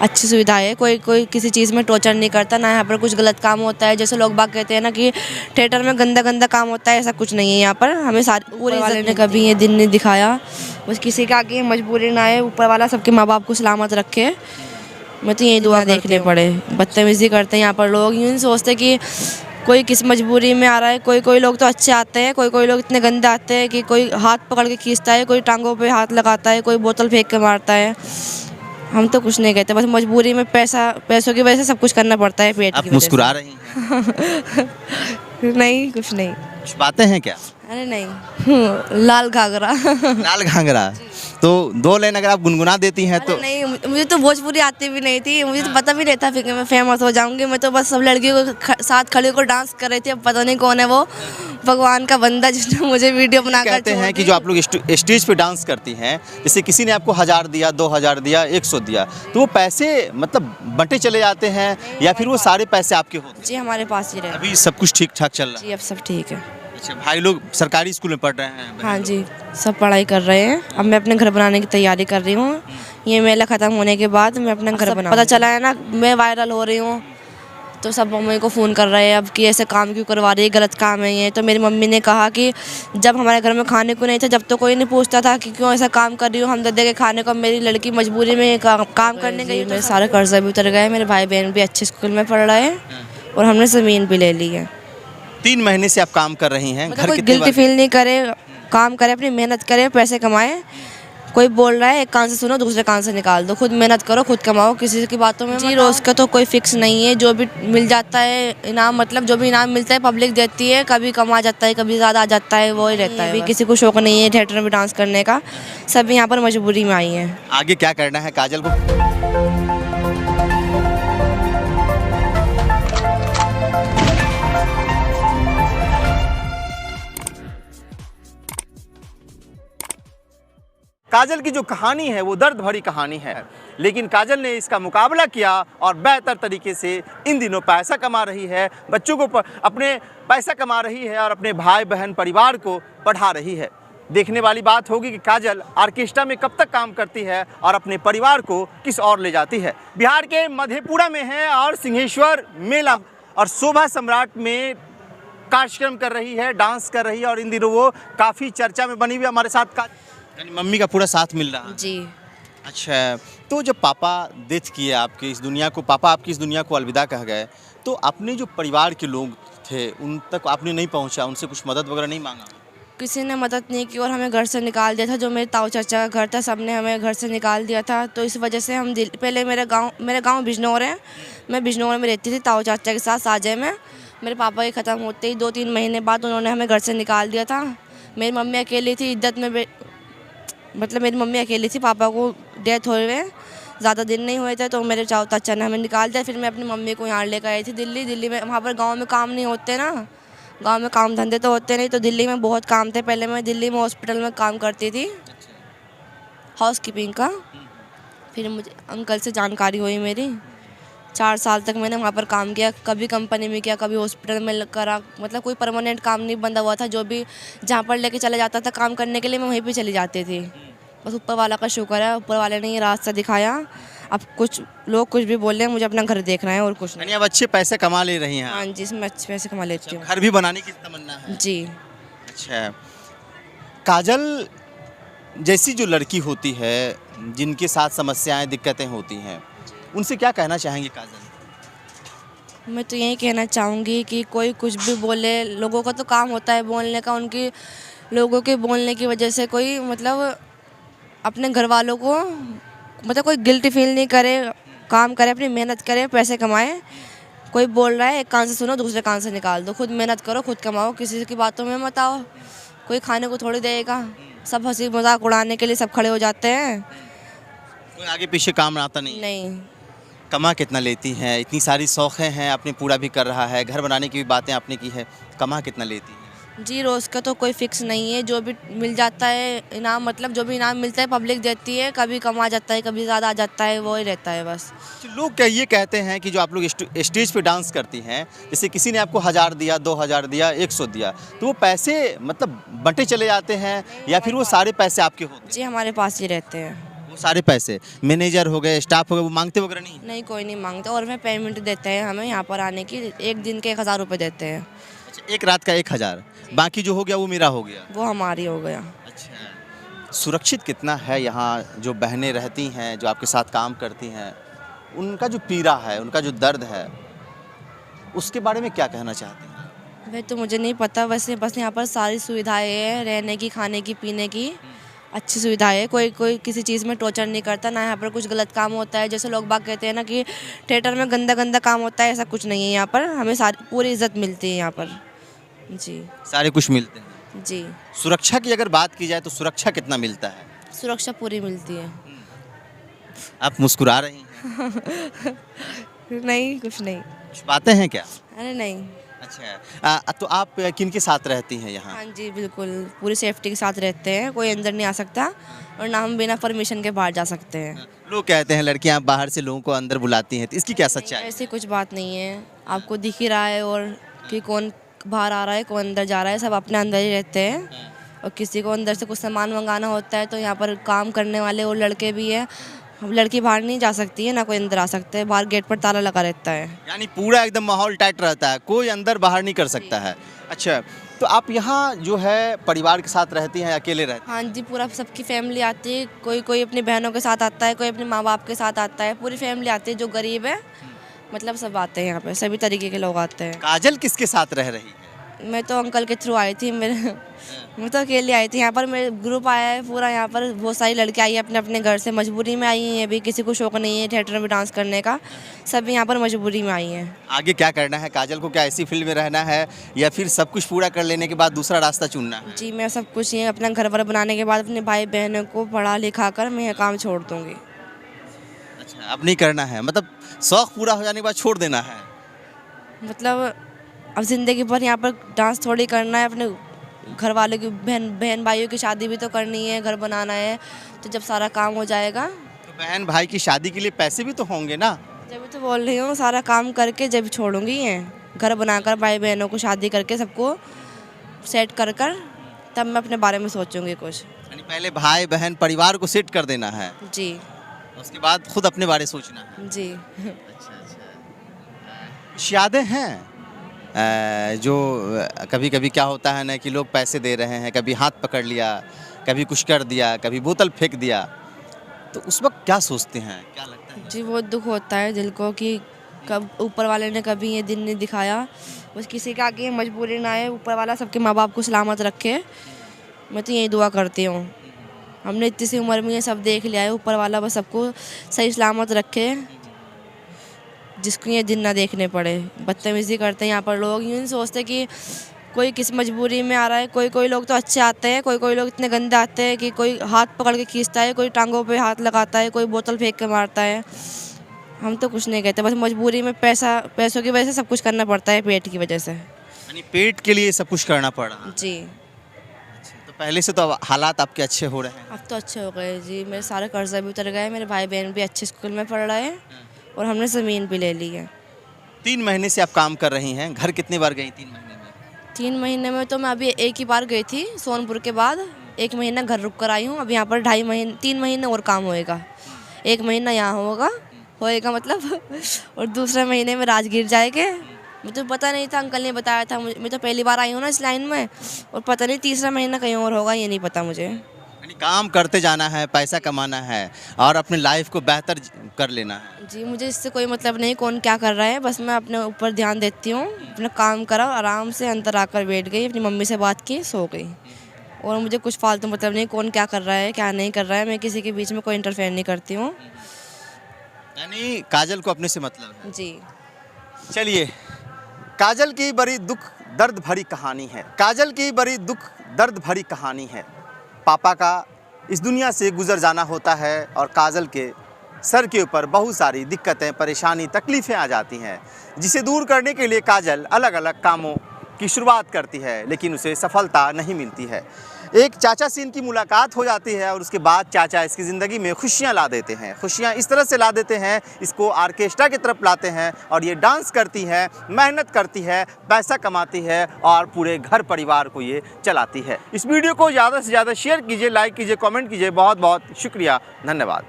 अच्छी सुविधा है, कोई कोई किसी चीज़ में टॉर्चर नहीं करता, ना यहाँ पर कुछ गलत काम होता है। जैसे लोग बाग कहते हैं ना कि थिएटर में गंदा गंदा काम होता है, ऐसा कुछ नहीं है यहाँ पर। हमें सारी पूरी वाले ने कभी ये दिन नहीं दिखाया, बस किसी का आगे मजबूरी ना आए, ऊपर वाला सबके माँ बाप को सलामत रखे। मैं तो यही दुआ देखने पड़े। बदतमीज़ी करते हैं यहाँ पर लोग, यूँ नहीं सोचते कि कोई किस मजबूरी में आ रहा है। कोई कोई लोग तो अच्छे आते हैं, कोई कोई लोग इतने गंदे आते हैं कि कोई हाथ पकड़ के खींचता है, कोई टांगों पे हाथ लगाता है, कोई बोतल फेंक के मारता है। हम तो कुछ नहीं कहते, बस मजबूरी में पैसों की वजह से सब कुछ करना पड़ता है, पेट की आप वजह से। मुस्कुरा रही हैं, नहीं, कुछ नहीं। कुछ बातें हैं क्या? अरे नहीं, लाल घाघरा। लाल घाघरा, तो 2 लाइन अगर आप गुनगुना देती हैं तो। अरे नहीं, मुझे तो भोजपुरी आती भी नहीं थी, मुझे तो पता भी नहीं था फिर कि मैं फेमस हो जाऊंगी। मैं तो बस सब लड़कियों को साथ खड़े होकर डांस कर रही थी। अब पता नहीं कौन है वो भगवान का बंदा जिसने मुझे वीडियो बनाकर कहते हैं कि जो आप लोग स्टेज पे डांस करती हैं, जैसे किसी ने आपको 1000 दिया, 2000 दिया, 100 दिया, तो वो पैसे मतलब बंटे चले जाते हैं या फिर वो सारे पैसे आपके होते हैं? जी हमारे पास ही रहे। अभी सब कुछ ठीक ठाक चल रहा है? जी अब सब ठीक है। अच्छा, भाई लोग सरकारी स्कूल में पढ़ रहे हैं? हाँ जी, सब पढ़ाई कर रहे हैं। अब मैं अपने घर बनाने की तैयारी कर रही हूँ। ये मेला ख़त्म होने के बाद मैं अपना घर बना, पता चला है ना मैं वायरल हो रही हूँ, तो सब मम्मी को फ़ोन कर रहे हैं अब कि ऐसे काम क्यों करवा रही है, गलत काम है ये। तो मेरी मम्मी ने कहा कि जब हमारे घर में खाने को नहीं था, जब तो कोई नहीं पूछता था कि क्यों ऐसा काम कर रही हूँ, हम दे दे के खाने को। मेरी लड़की मजबूरी में काम करने गई, मेरे सारे कर्जा भी उतर गए, मेरे भाई बहन भी अच्छे स्कूल में पढ़ रहे हैं और हमने ज़मीन भी ले ली है। 3 महीने से आप काम कर रही हैं, मतलब घर कोई कितने गिल्टी फील नहीं करे, काम करे, अपनी मेहनत करे, पैसे कमाए। कोई बोल रहा है एक कान से सुनो दूसरे कान से निकाल दो, खुद मेहनत करो, खुद कमाओ, किसी की बातों में जी। रोज़ का तो कोई फिक्स नहीं है, जो भी मिल जाता है इनाम, मतलब जो भी इनाम मिलता है पब्लिक देती है, कभी कम आ जाता है, कभी ज़्यादा आ जाता है, वो ही रहता है। अभी किसी को शौक नहीं है थिएटर में डांस करने का, सब यहाँ पर मजबूरी में आई हैं। आगे क्या करना है काजल को? काजल की जो कहानी है वो दर्द भरी कहानी है, लेकिन काजल ने इसका मुकाबला किया और बेहतर तरीके से इन दिनों पैसा कमा रही है, बच्चों को अपने पैसा कमा रही है और अपने भाई बहन परिवार को पढ़ा रही है। देखने वाली बात होगी कि काजल ऑर्केस्ट्रा में कब तक काम करती है और अपने परिवार को किस ओर ले जाती है। बिहार के मधेपुरा में है और सिंहेश्वर मेला और शोभा सम्राट में कार्यक्रम कर रही है, डांस कर रही है और इन दिनों वो काफ़ी चर्चा में बनी हुई। हमारे साथ यानी मम्मी का पूरा साथ मिल रहा है जी। अच्छा, तो जब पापा डेथ किए आपके इस दुनिया को, पापा आपकी इस दुनिया को अलविदा कह गए, तो अपने जो परिवार के लोग थे उन तक आपने नहीं पहुंचा, उनसे कुछ मदद वगैरह नहीं मांगा? किसी ने मदद नहीं की और हमें घर से निकाल दिया था। जो मेरे ताऊ चाचा का घर था, सब ने हमें घर से निकाल दिया था। तो इस वजह से हम पहले मेरे गांव बिजनौर है, मैं बिजनौर में रहती थी ताऊ चाचा के साथ साजे में। मेरे पापा के ख़त्म होते ही 2-3 महीने बाद उन्होंने हमें घर से निकाल दिया था। मेरी मम्मी अकेली थी, इद्दत में मतलब मेरी मम्मी अकेली थी, पापा को डेथ हुए हुए ज़्यादा दिन नहीं हुए थे, तो मेरे चाचा चाचा ने हमें निकाल दिया। फिर मैं अपनी मम्मी को यहाँ लेकर आई थी दिल्ली में। वहाँ पर गांव में काम नहीं होते ना, गांव में काम धंधे तो होते नहीं, तो दिल्ली में बहुत काम थे। पहले मैं दिल्ली में हॉस्पिटल में काम करती थी, हाउस कीपिंग का। फिर मुझे अंकल से जानकारी हुई मेरी, 4 साल तक मैंने वहाँ पर काम किया, कभी कंपनी में किया, कभी हॉस्पिटल में करा। मतलब कोई परमानेंट काम नहीं बंधा हुआ था, जो भी जहाँ पर लेके चला जाता था काम करने के लिए मैं वहीं पे चली जाती थी। बस ऊपर वाला का शुक्र है, ऊपर वाले ने ये रास्ता दिखाया। अब कुछ लोग कुछ भी बोल रहे हैं, मुझे अपना घर देखना है और कुछ नहीं। यानी अब अच्छे पैसे कमा ले रही हैं? हाँ जी, इसमें अच्छे पैसे कमा लेती हूँ। घर भी बनाने की तमन्ना है जी। अच्छा, काजल जैसी जो लड़की होती है जिनके साथ समस्याएं दिक्कतें होती हैं, उनसे क्या कहना चाहेंगे काजल? मैं तो यही कहना चाहूँगी कि कोई कुछ भी बोले, लोगों का तो काम होता है बोलने का। उनकी लोगों के बोलने की वजह से कोई मतलब अपने घर वालों को मतलब कोई गिल्टी फील नहीं करे, काम करे, अपनी मेहनत करे, पैसे कमाए। कोई बोल रहा है एक कान से सुनो दूसरे कान से निकाल दो, खुद मेहनत करो, खुद कमाओ, किसी की बातों में मत आओ। कोई खाने को थोड़ी देगा, सब हंसी मजाक उड़ाने के लिए सब खड़े हो जाते हैं। कोई आगे पीछे काम आता नहीं। कमा कितना लेती हैं? इतनी सारी शौक़ें हैं, आपने पूरा भी कर रहा है, घर बनाने की भी बातें आपने की है, कमा कितना लेती हैं? जी रोज़ का तो कोई फिक्स नहीं है, जो भी मिल जाता है इनाम, मतलब जो भी इनाम मिलता है पब्लिक देती है, कभी कम आ जाता है, कभी ज़्यादा आ जाता है, वो ही रहता है बस। लोग क्या ये कहते हैं कि जो आप लोग स्टेज पे डांस करती हैं, जैसे किसी ने आपको 1000 दिया, 2000 दिया, 100 दिया, तो वो पैसे मतलब बंटे चले जाते हैं या फिर वो सारे पैसे आपके होते हैं? जी हमारे पास ही रहते हैं। वो सारे पैसे मैनेजर हो गए, स्टाफ हो गए, वो मांगते वगैरह नहीं? नहीं, कोई नहीं मांगता। और वे पेमेंट देते हैं हमें यहाँ पर आने की, एक दिन के 1000 रुपये देते हैं। अच्छा, एक रात का 1000, बाकी जो हो गया वो मेरा हो गया। वो हमारी हो गया। अच्छा, सुरक्षित कितना है यहाँ? जो बहनें रहती हैं, जो आपके साथ काम करती हैं, उनका जो पीड़ा है, उनका जो दर्द है, उसके बारे में क्या कहना चाहते हैं? वह तो मुझे नहीं पता, वैसे बस यहाँ पर सारी सुविधाएं हैं, रहने की, खाने की, पीने की अच्छी सुविधाएं है। कोई कोई किसी चीज़ में टॉर्चर नहीं करता, ना यहाँ पर कुछ गलत काम होता है। जैसे लोग बाग कहते हैं ना कि थिएटर में गंदा गंदा काम होता है, ऐसा कुछ नहीं है यहाँ पर। हमें सारी पूरी इज्जत मिलती है यहाँ पर। जी सारे कुछ मिलते हैं। जी, सुरक्षा की अगर बात की जाए तो सुरक्षा कितना मिलता है? सुरक्षा पूरी मिलती है। आप मुस्कुरा रही हैं, नहीं, कुछ नहीं। कुछ बातें हैं क्या? अरे नहीं। अच्छा, तो आप किन के साथ रहती हैं यहाँ? हाँ जी, बिल्कुल पूरी सेफ्टी के साथ रहते हैं। कोई अंदर नहीं आ सकता और ना हम बिना परमिशन के बाहर जा सकते हैं। लोग कहते हैं लड़कियाँ बाहर से लोगों को अंदर बुलाती हैं, तो इसकी क्या सच्चाई है? ऐसी कुछ बात नहीं है, आपको दिख ही रहा है। और कि कौन बाहर आ रहा है, कौन अंदर जा रहा है, सब अपने अंदर ही रहते हैं। और किसी को अंदर से कुछ सामान मंगाना होता है तो यहाँ पर काम करने वाले और लड़के भी हैं। लड़की बाहर नहीं जा सकती है, ना कोई अंदर आ सकता है। बाहर गेट पर ताला लगा रहता है। यानी पूरा एकदम माहौल टाइट रहता है, कोई अंदर बाहर नहीं कर सकता है। अच्छा, तो आप यहाँ जो है परिवार के साथ रहती हैं, अकेले रहती हाँ जी, पूरा सबकी फैमिली आती है। कोई कोई अपनी बहनों के साथ आता है, कोई अपने माँ बाप के साथ आता है। पूरी फैमिली आती है, जो गरीब है मतलब सब आते हैं यहाँ पे, सभी तरीके के लोग आते हैं। हैं? काजल किसके साथ रह रही है? मैं तो अंकल के थ्रू आई थी। मैं तो अकेले आई थी। यहाँ पर मेरे ग्रुप आया है पूरा। यहाँ पर बहुत सारी लड़कियाँ आई हैं, अपने अपने घर से मजबूरी में आई हैं। अभी किसी को शौक नहीं है थिएटर में डांस करने का, सब यहाँ पर मजबूरी में आई हैं। आगे क्या करना है काजल को? क्या ऐसी फील्ड में रहना है या फिर सब कुछ पूरा कर लेने के बाद दूसरा रास्ता चुनना है? जी, मैं सब कुछ ये अपना घर वर बनाने के बाद अपने भाई बहनों को पढ़ा लिखा कर मैं यह काम छोड़ दूँगी। अच्छा, अब नहीं करना है, मतलब शौक पूरा हो जाने के बाद छोड़ देना है? मतलब अब ज़िंदगी भर यहाँ पर डांस थोड़ी करना है। अपने घर वालों की बहन भाइयों की शादी भी तो करनी है, घर बनाना है। तो जब सारा काम हो जाएगा, तो बहन भाई की शादी के लिए पैसे भी तो होंगे ना? जब तो बोल रही हूँ सारा काम करके जब छोड़ूंगी ये घर बनाकर, भाई बहनों को शादी करके सबको सेट कर कर, तब मैं अपने बारे में सोचूंगी कुछ। यानी पहले भाई बहन परिवार को सेट कर देना है, जी उसके बाद खुद अपने बारे सोचना है। जी। अच्छा अच्छा, कुछ यादें हैं जो कभी कभी क्या होता है ना कि लोग पैसे दे रहे हैं, कभी हाथ पकड़ लिया, कभी कुछ कर दिया, कभी बोतल फेंक दिया, तो उस वक्त क्या सोचते हैं, क्या लगता है? जी, बहुत दुख होता है दिल को कि कब ऊपर वाले ने कभी ये दिन नहीं दिखाया। बस किसी के आगे मजबूरी ना आए, ऊपर वाला सबके माँ बाप को सलामत रखे। मैं तो यही दुआ करती हूँ। हमने इतनी सी उम्र में ये सब देख लिया है, ऊपर वाला बस सबको सही सलामत रखे, जिसको ये दिन ना देखने पड़े। बदतमीज़ी करते हैं यहाँ पर लोग, यूँ नहीं सोचते कि कोई किस मजबूरी में आ रहा है। कोई कोई लोग तो अच्छे आते हैं, कोई कोई लोग इतने गंदे आते हैं कि कोई हाथ पकड़ के खींचता है, कोई टांगों पे हाथ लगाता है, कोई बोतल फेंक के मारता है। हम तो कुछ नहीं कहते, बस मजबूरी में पैसों की वजह से सब कुछ करना पड़ता है, पेट की वजह से। यानी पेट के लिए सब कुछ करना पड़ रहा है। जी, तो पहले से तो अब हालात आपके अच्छे हो रहे हैं? अब तो अच्छे हो गए जी। मेरे सारे कर्जा भी उतर गए, मेरे भाई बहन भी अच्छे स्कूल में पढ़ रहे हैं और हमने ज़मीन भी ले ली है। 3 महीने से आप काम कर रही हैं, घर कितनी बार गई 3 महीने में? 3 महीने में तो मैं अभी एक ही बार गई थी सोनपुर के बाद। 1 महीना घर रुक कर आई हूँ। अब यहाँ पर 3 महीने और काम होएगा। 1 महीना यहाँ होएगा मतलब और दूसरे महीने में राजगीर जाएंगे। मुझे तो पता नहीं था, अंकल ने बताया था। मैं तो पहली बार आई हूँ ना इस लाइन में, और पता नहीं तीसरा महीना कहीं और होगा, ये नहीं पता मुझे। यानी काम करते जाना है, पैसा कमाना है और अपने लाइफ को बेहतर कर लेना है। जी, मुझे इससे कोई मतलब नहीं कौन क्या कर रहा है, बस मैं अपने ऊपर ध्यान देती हूँ। अपना काम करा, आराम से अंदर आकर बैठ गई, अपनी मम्मी से बात की, सो गई। और मुझे कुछ फालतू मतलब नहीं कौन क्या कर रहा है क्या नहीं कर रहा है। मैं किसी के बीच में कोई इंटरफेयर नहीं करती हूँ। यानी काजल को अपने से मतलब है। जी, चलिए, काजल की बड़ी दुख दर्द भरी कहानी है। काजल की बड़ी दुख दर्द भरी कहानी है। पापा का इस दुनिया से गुजर जाना होता है और काजल के सर के ऊपर बहुत सारी दिक्कतें, परेशानी, तकलीफ़ें आ जाती हैं, जिसे दूर करने के लिए काजल अलग अलग कामों की शुरुआत करती है, लेकिन उसे सफलता नहीं मिलती है। एक चाचा से इनकी मुलाकात हो जाती है और उसके बाद चाचा इसकी ज़िंदगी में खुशियाँ ला देते हैं। खुशियाँ इस तरह से ला देते हैं, इसको ऑर्केस्ट्रा की तरफ लाते हैं और ये डांस करती है, मेहनत करती है, पैसा कमाती है और पूरे घर परिवार को ये चलाती है। इस वीडियो को ज़्यादा से ज़्यादा शेयर कीजिए, लाइक कीजिए, कमेंट कीजिए। बहुत बहुत शुक्रिया, धन्यवाद।